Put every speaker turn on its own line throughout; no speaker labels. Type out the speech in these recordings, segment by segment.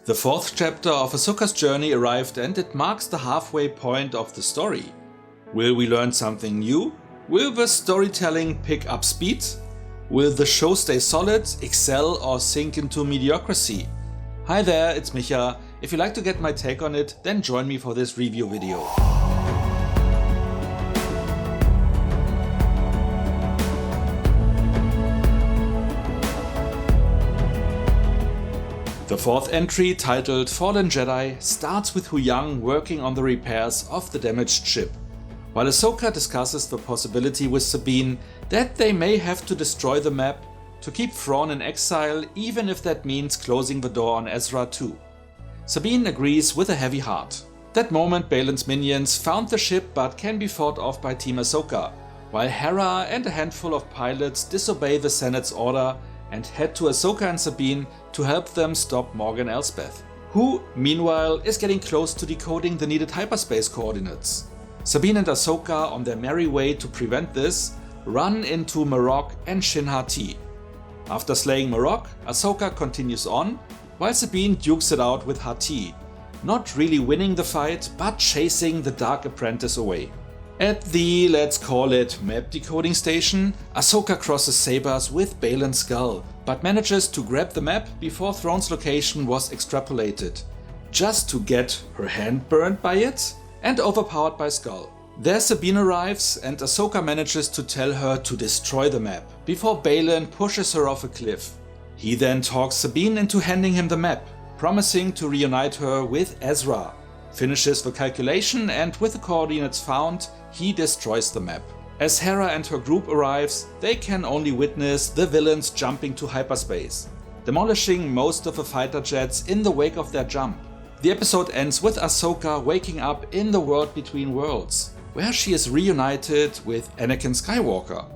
The fourth chapter of Ahsoka's journey arrived and it marks the halfway point of the story. Will we learn something new? Will the storytelling pick up speed? Will the show stay solid, excel or sink into mediocrity? Hi there, it's Micha. If you'd like to get my take on it, then join me for this review video. The fourth entry, titled Fallen Jedi, starts with Huyang working on the repairs of the damaged ship, while Ahsoka discusses the possibility with Sabine that they may have to destroy the map to keep Thrawn in exile, even if that means closing the door on Ezra too. Sabine agrees with a heavy heart. That moment Balin's minions found the ship but can be fought off by Team Ahsoka, while Hera and a handful of pilots disobey the Senate's order and head to Ahsoka and Sabine to help them stop Morgan Elsbeth, who, meanwhile, is getting close to decoding the needed hyperspace coordinates. Sabine and Ahsoka, on their merry way to prevent this, run into Marok and Shin Hati. After slaying Marok, Ahsoka continues on, while Sabine dukes it out with Hati, not really winning the fight, but chasing the Dark Apprentice away. At the, let's call it, map decoding station, Ahsoka crosses sabers with Balin's skull, but manages to grab the map before Thrawn's location was extrapolated, just to get her hand burned by it and overpowered by Skull. There Sabine arrives and Ahsoka manages to tell her to destroy the map, before Balin pushes her off a cliff. He then talks Sabine into handing him the map, promising to reunite her with Ezra, finishes the calculation and with the coordinates found, he destroys the map. As Hera and her group arrives, they can only witness the villains jumping to hyperspace, demolishing most of the fighter jets in the wake of their jump. The episode ends with Ahsoka waking up in the world between worlds, where she is reunited with Anakin Skywalker.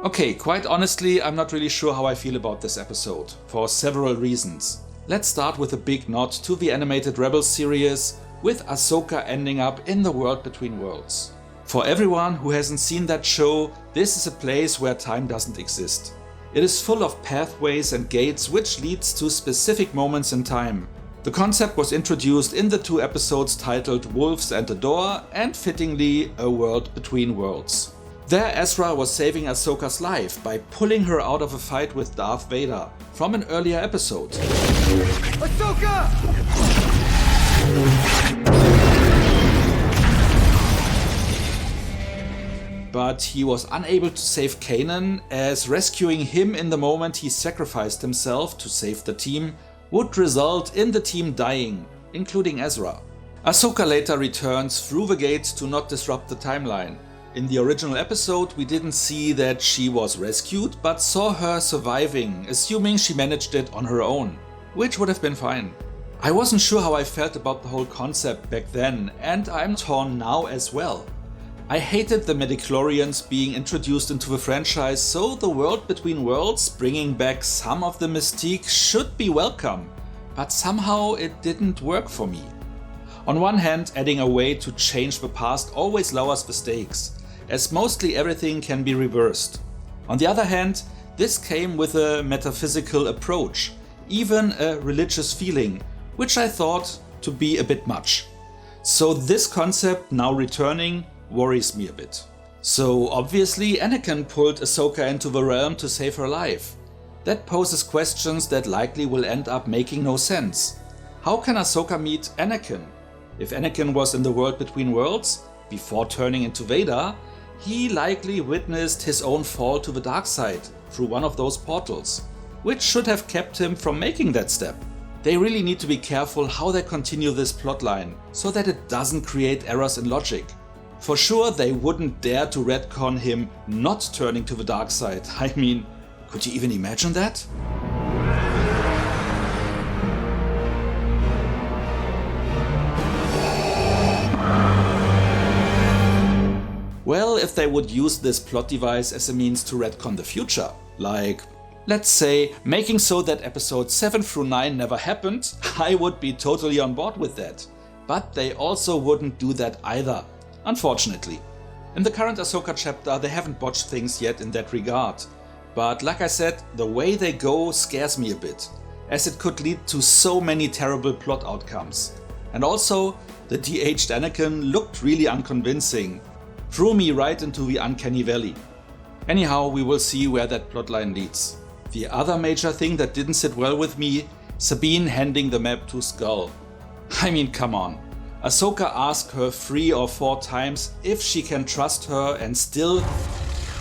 Okay, quite honestly, I'm not really sure how I feel about this episode, for several reasons. Let's start with a big nod to the animated Rebels series, with Ahsoka ending up in the world between worlds. For everyone who hasn't seen that show, this is a place where time doesn't exist. It is full of pathways and gates which leads to specific moments in time. The concept was introduced in the two episodes titled Wolves and the Door and fittingly A World Between Worlds. There Ezra was saving Ahsoka's life by pulling her out of a fight with Darth Vader from an earlier episode.
Ahsoka!
But he was unable to save Kanan, as rescuing him in the moment he sacrificed himself to save the team would result in the team dying, including Ezra. Ahsoka later returns through the gates to not disrupt the timeline. In the original episode, we didn't see that she was rescued, but saw her surviving, assuming she managed it on her own, which would have been fine. I wasn't sure how I felt about the whole concept back then, and I'm torn now as well. I hated the midichlorians being introduced into the franchise, so the world between worlds bringing back some of the mystique should be welcome, but somehow it didn't work for me. On one hand, adding a way to change the past always lowers the stakes, as mostly everything can be reversed. On the other hand, this came with a metaphysical approach, even a religious feeling, which I thought to be a bit much. So this concept now returning worries me a bit. So obviously Anakin pulled Ahsoka into the realm to save her life. That poses questions that likely will end up making no sense. How can Ahsoka meet Anakin? If Anakin was in the world between worlds, before turning into Vader, he likely witnessed his own fall to the dark side through one of those portals, which should have kept him from making that step. They really need to be careful how they continue this plotline, so that it doesn't create errors in logic. For sure they wouldn't dare to retcon him not turning to the dark side. I mean, could you even imagine that? Well, if they would use this plot device as a means to retcon the future, like, let's say, making so that episodes 7 through 9 never happened, I would be totally on board with that. But they also wouldn't do that either, unfortunately. In the current Ahsoka chapter they haven't botched things yet in that regard, but like I said, the way they go scares me a bit, as it could lead to so many terrible plot outcomes. And also, the de-aged Anakin looked really unconvincing, threw me right into the uncanny valley. Anyhow, we will see where that plotline leads. The other major thing that didn't sit well with me, Sabine handing the map to Skull. I mean, come on. Ahsoka asked her 3 or 4 times if she can trust her and still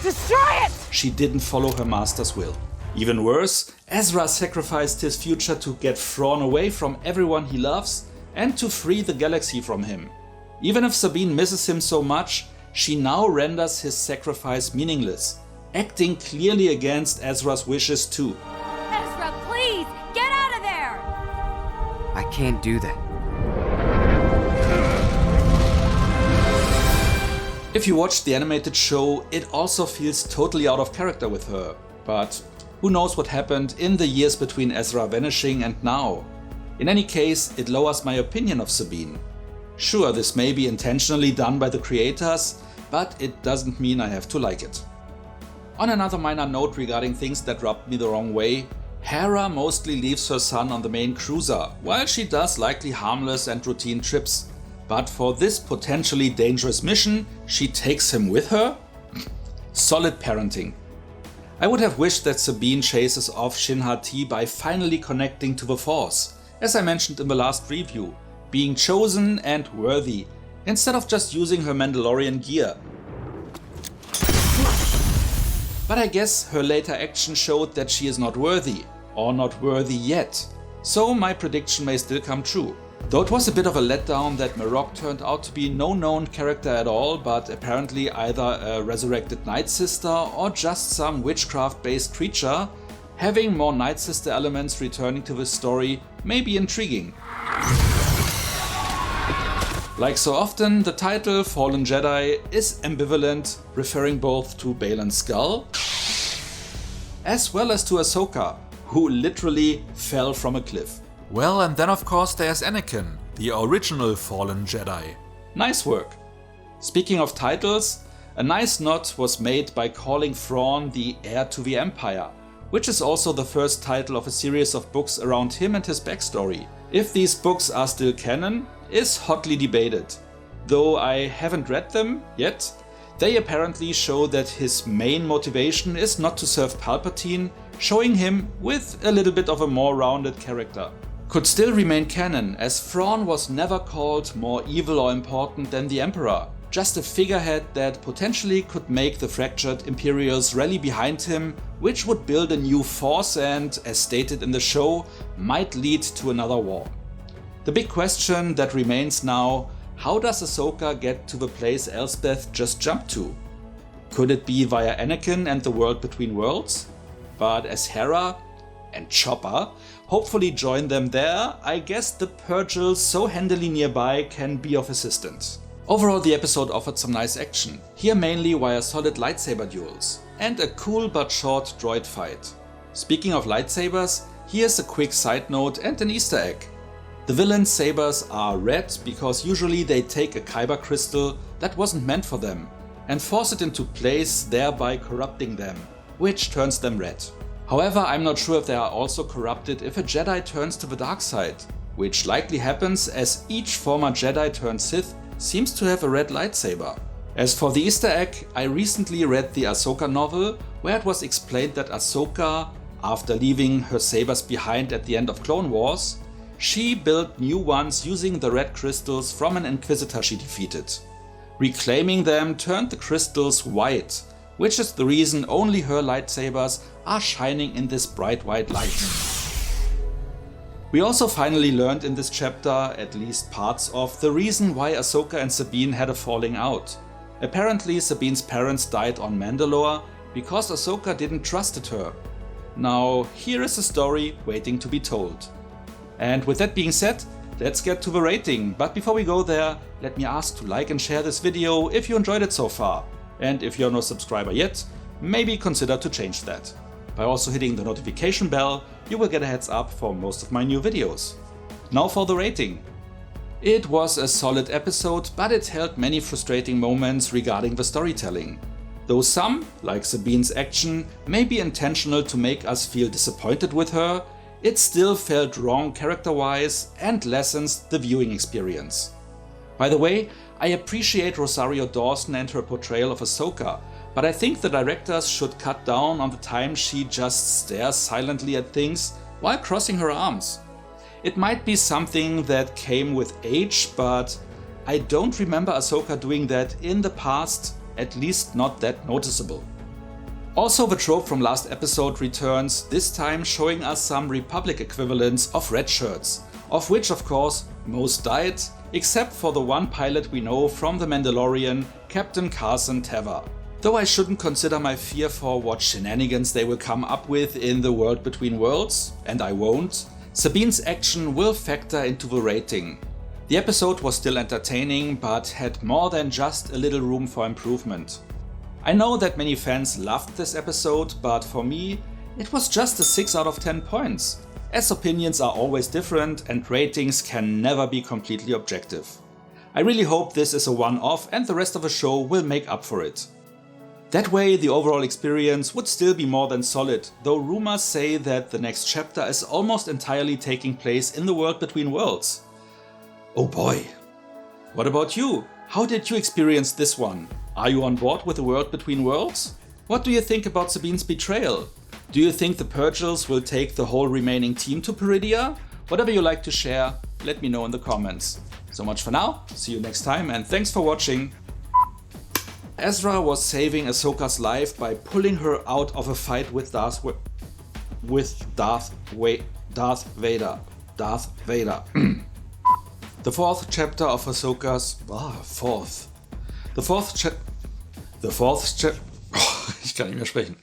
Destroy it!
she didn't follow her master's will. Even worse, Ezra sacrificed his future to get Thrawn away from everyone he loves and to free the galaxy from him. Even if Sabine misses him so much, she now renders his sacrifice meaningless, acting clearly against Ezra's wishes too.
Ezra, please, get out of there!
I can't do that.
If you watched the animated show, it also feels totally out of character with her, but who knows what happened in the years between Ezra vanishing and now. In any case, it lowers my opinion of Sabine. Sure, this may be intentionally done by the creators, but it doesn't mean I have to like it. On another minor note regarding things that rubbed me the wrong way, Hera mostly leaves her son on the main cruiser, while she does likely harmless and routine trips. But for this potentially dangerous mission, she takes him with her? Solid parenting. I would have wished that Sabine chases off Shin Hati by finally connecting to the Force, as I mentioned in the last review, being chosen and worthy, instead of just using her Mandalorian gear. But I guess her later action showed that she is not worthy, or not worthy yet, so my prediction may still come true. Though it was a bit of a letdown that Marok turned out to be no known character at all, but apparently either a resurrected Night Sister or just some witchcraft-based creature, having more Night Sister elements returning to the story may be intriguing. Like so often, the title Fallen Jedi is ambivalent, referring both to Baylan Skull as well as to Ahsoka, who literally fell from a cliff.
Well, and then of course there's Anakin, the original Fallen Jedi.
Nice work. Speaking of titles, a nice nod was made by calling Thrawn the heir to the Empire, which is also the first title of a series of books around him and his backstory. If these books are still canon is hotly debated. Though I haven't read them yet, they apparently show that his main motivation is not to serve Palpatine, showing him with a little bit of a more rounded character. Could still remain canon, as Thrawn was never called more evil or important than the Emperor, just a figurehead that potentially could make the fractured Imperials rally behind him, which would build a new force and, as stated in the show, might lead to another war. The big question that remains now, how does Ahsoka get to the place Elspeth just jumped to? Could it be via Anakin and the world between worlds? But as Hera and Chopper hopefully join them there, I guess the Purgil so handily nearby can be of assistance. Overall, the episode offered some nice action, here mainly via solid lightsaber duels, and a cool but short droid fight. Speaking of lightsabers, here's a quick side note and an Easter egg. The villain's sabers are red because usually they take a kyber crystal that wasn't meant for them and force it into place, thereby corrupting them, which turns them red. However, I'm not sure if they are also corrupted if a Jedi turns to the dark side, which likely happens as each former Jedi turned Sith seems to have a red lightsaber. As for the Easter egg, I recently read the Ahsoka novel where it was explained that Ahsoka, after leaving her sabers behind at the end of Clone Wars, she built new ones using the red crystals from an Inquisitor she defeated. Reclaiming them turned the crystals white, which is the reason only her lightsabers are shining in this bright white light. We also finally learned in this chapter, at least parts of, the reason why Ahsoka and Sabine had a falling out. Apparently Sabine's parents died on Mandalore because Ahsoka didn't trust her. Now here is a story waiting to be told. And with that being said, let's get to the rating, but before we go there, let me ask to like and share this video if you enjoyed it so far. And if you're no subscriber yet, maybe consider to change that. By also hitting the notification bell, you will get a heads up for most of my new videos. Now for the rating. It was a solid episode, but it held many frustrating moments regarding the storytelling. Though some, like Sabine's action, may be intentional to make us feel disappointed with her, it still felt wrong character-wise and lessens the viewing experience. By the way, I appreciate Rosario Dawson and her portrayal of Ahsoka, but I think the directors should cut down on the time she just stares silently at things while crossing her arms. It might be something that came with age, but I don't remember Ahsoka doing that in the past, at least not that noticeable. Also, the trope from last episode returns, this time showing us some Republic equivalents of red shirts, of which of course most died, except for the one pilot we know from The Mandalorian, Captain Carson Teva. Though I shouldn't consider my fear for what shenanigans they will come up with in the World Between Worlds, and I won't, Sabine's action will factor into the rating. The episode was still entertaining, but had more than just a little room for improvement. I know that many fans loved this episode, but for me, it was just a 6 out of 10 points, as opinions are always different and ratings can never be completely objective. I really hope this is a one-off and the rest of the show will make up for it. That way, the overall experience would still be more than solid, though rumors say that the next chapter is almost entirely taking place in the World Between Worlds. Oh boy! What about you? How did you experience this one? Are you on board with the World Between Worlds? What do you think about Sabine's betrayal? Do you think the Purgils will take the whole remaining team to Peridia? Whatever you like to share, let me know in the comments. So much for now, see you next time and thanks for watching. Ezra was saving Ahsoka's life by pulling her out of a fight with Darth Vader. The fourth chapter of Ahsoka's... ich kann nicht mehr sprechen.